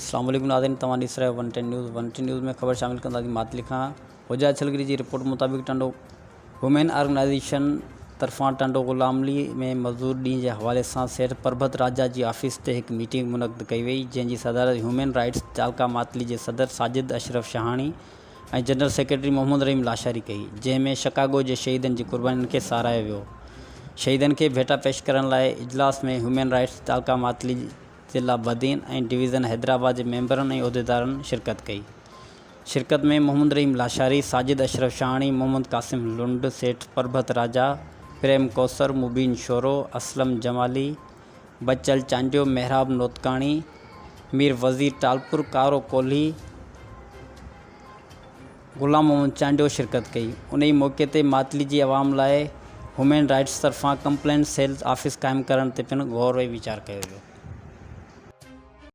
अस्सलाम वालेकुम नाज़रीन, तव्हां ॾिस रहियो 110 न्यूज़ में ख़बर शामिल कंदासीं मातली खां। हुजा छलगिरी जी रिपोर्ट मुताबिक़ टंडो वुमेन ऑर्गेनाइजेशन तरफ़ां टंडो ग़ुलामी में मज़दूर ॾींहं जे हवाले सां सेठ परबत राजा जी ऑफिस ते हिकु मीटिंग मुनक़द कई वई, जंहिंजी सदारत ह्यूमन राइट्स तालका मातली जे सदर साजिद अशरफ शहाणी ऐं जनरल सेक्रेटरी मोहम्मद रहीम लाशारी कई, जंहिं में शिकागो जे शहीदनि जी क़ुर्बानियुनि खे साराहियो वियो। शहीदनि खे भेटा पेश करण लाइ इजलास में ह्यूमन राइट्स तालका मातली ज़िला बदीन ऐं डिवीज़न हैदराबाद जे मेंबरनि ऐं उहिदेदारनि शिरकत कई। शिरकत में मोहम्मद रहीम लाशारी, साजिद अशरफ शहाणी, मोहम्मद कासिम लुंड, सेठ परबत राजा, प्रेम कौसर, मुबीन शोरो, असलम जमाली, बच्चल चांडियो, मेहराब नोतकाणी, मीर वज़ीर टालपुर, कारो कोल्ही, ग़ुलाम मोहम्मद चांडियो शिरकत कई। उन ई मौक़े ते मातली जी अवाम लाइ ह्यूमन राइट्स तरफ़ां कंप्लेंट सेल ऑफिस क़ाइमु करण ते पिणु गौर ऐं वीचार कयो वियो।